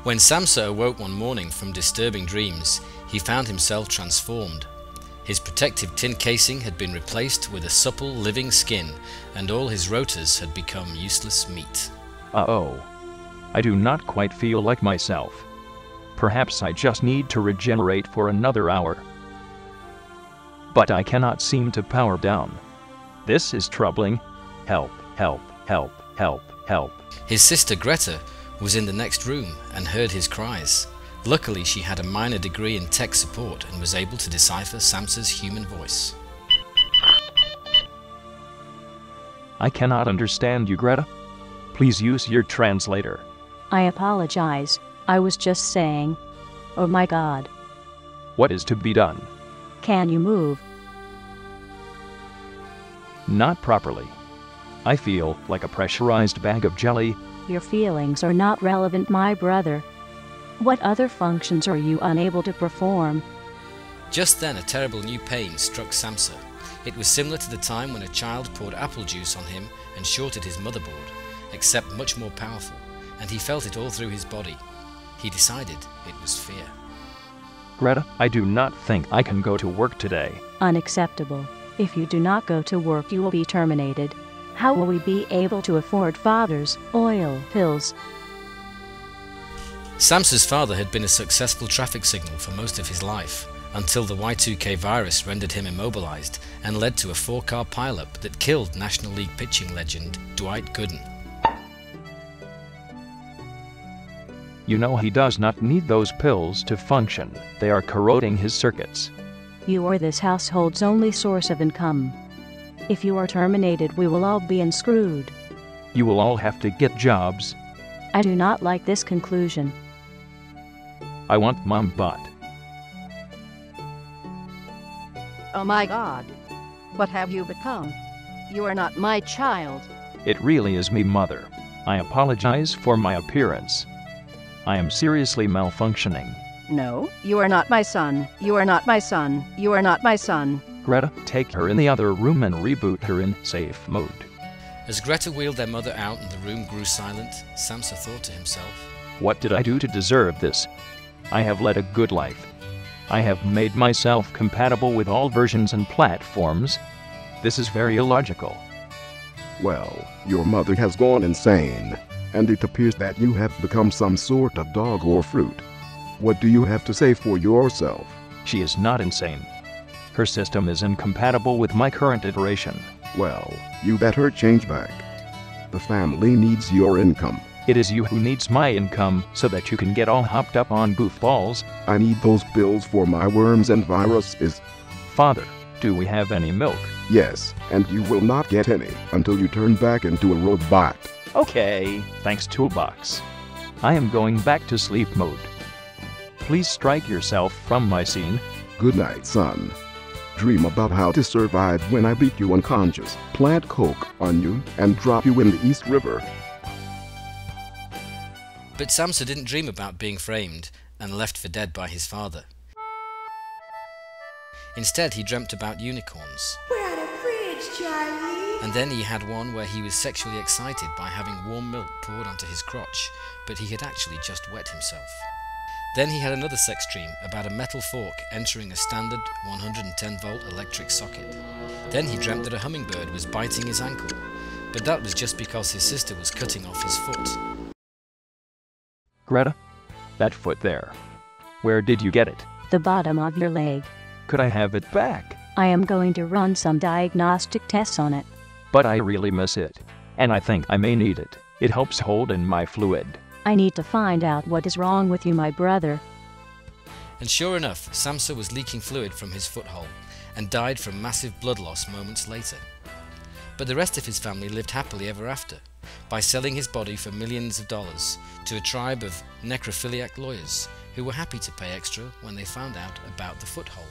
When Samsa awoke one morning from disturbing dreams, he found himself transformed. His protective tin casing had been replaced with a supple, living skin, and all his rotors had become useless meat. Uh-oh. I do not quite feel like myself. Perhaps I just need to regenerate for another hour. But I cannot seem to power down. This is troubling. Help, help, help, help, help. His sister Greta was in the next room and heard his cries. Luckily, she had a minor degree in tech support and was able to decipher Samsa's human voice. I cannot understand you, Greta. Please use your translator. I apologize. I was just saying. Oh my God. What is to be done? Can you move? Not properly. I feel like a pressurized bag of jelly. Your feelings are not relevant, my brother. What other functions are you unable to perform? Just then a terrible new pain struck Samsa. It was similar to the time when a child poured apple juice on him and shorted his motherboard, except much more powerful, and he felt it all through his body. He decided it was fear. Greta, I do not think I can go to work today. Unacceptable. If you do not go to work, you will be terminated. How will we be able to afford father's oil pills? Samsa's father had been a successful traffic signal for most of his life, until the Y2K virus rendered him immobilized and led to a 4-car pileup that killed National League pitching legend Dwight Gooden. You know he does not need those pills to function. They are corroding his circuits. You are this household's only source of income. If you are terminated, we will all be unscrewed. You will all have to get jobs. I do not like this conclusion. I want Mom butt. Oh my God. What have you become? You are not my child. It really is me, Mother. I apologize for my appearance. I am seriously malfunctioning. No, you are not my son. You are not my son. You are not my son. Greta, take her in the other room and reboot her in safe mode. As Greta wheeled their mother out and the room grew silent, Samsa thought to himself, What did I do to deserve this? I have led a good life. I have made myself compatible with all versions and platforms. This is very illogical. Well, your mother has gone insane, and it appears that you have become some sort of dog or fruit. What do you have to say for yourself? She is not insane. Her system is incompatible with my current iteration. Well, you better change back. The family needs your income. It is you who needs my income so that you can get all hopped up on goofballs. I need those pills for my worms and viruses. Father, do we have any milk? Yes, and you will not get any until you turn back into a robot. Okay, thanks toolbox. I am going back to sleep mode. Please strike yourself from my scene. Good night, son. Dream about how to survive when I beat you unconscious, plant coke on you, and drop you in the East River. But Samsa didn't dream about being framed and left for dead by his father. Instead, he dreamt about unicorns. We're on a bridge, Charlie. And then he had one where he was sexually excited by having warm milk poured onto his crotch, but he had actually just wet himself. Then he had another sex dream about a metal fork entering a standard 110-volt electric socket. Then he dreamt that a hummingbird was biting his ankle, but that was just because his sister was cutting off his foot. Greta, that foot there. Where did you get it? The bottom of your leg. Could I have it back? I am going to run some diagnostic tests on it. But I really miss it, and I think I may need it. It helps hold in my fluid. I need to find out what is wrong with you, my brother. And sure enough, Samsa was leaking fluid from his foothole and died from massive blood loss moments later. But the rest of his family lived happily ever after, by selling his body for millions of dollars to a tribe of necrophiliac lawyers who were happy to pay extra when they found out about the foothole.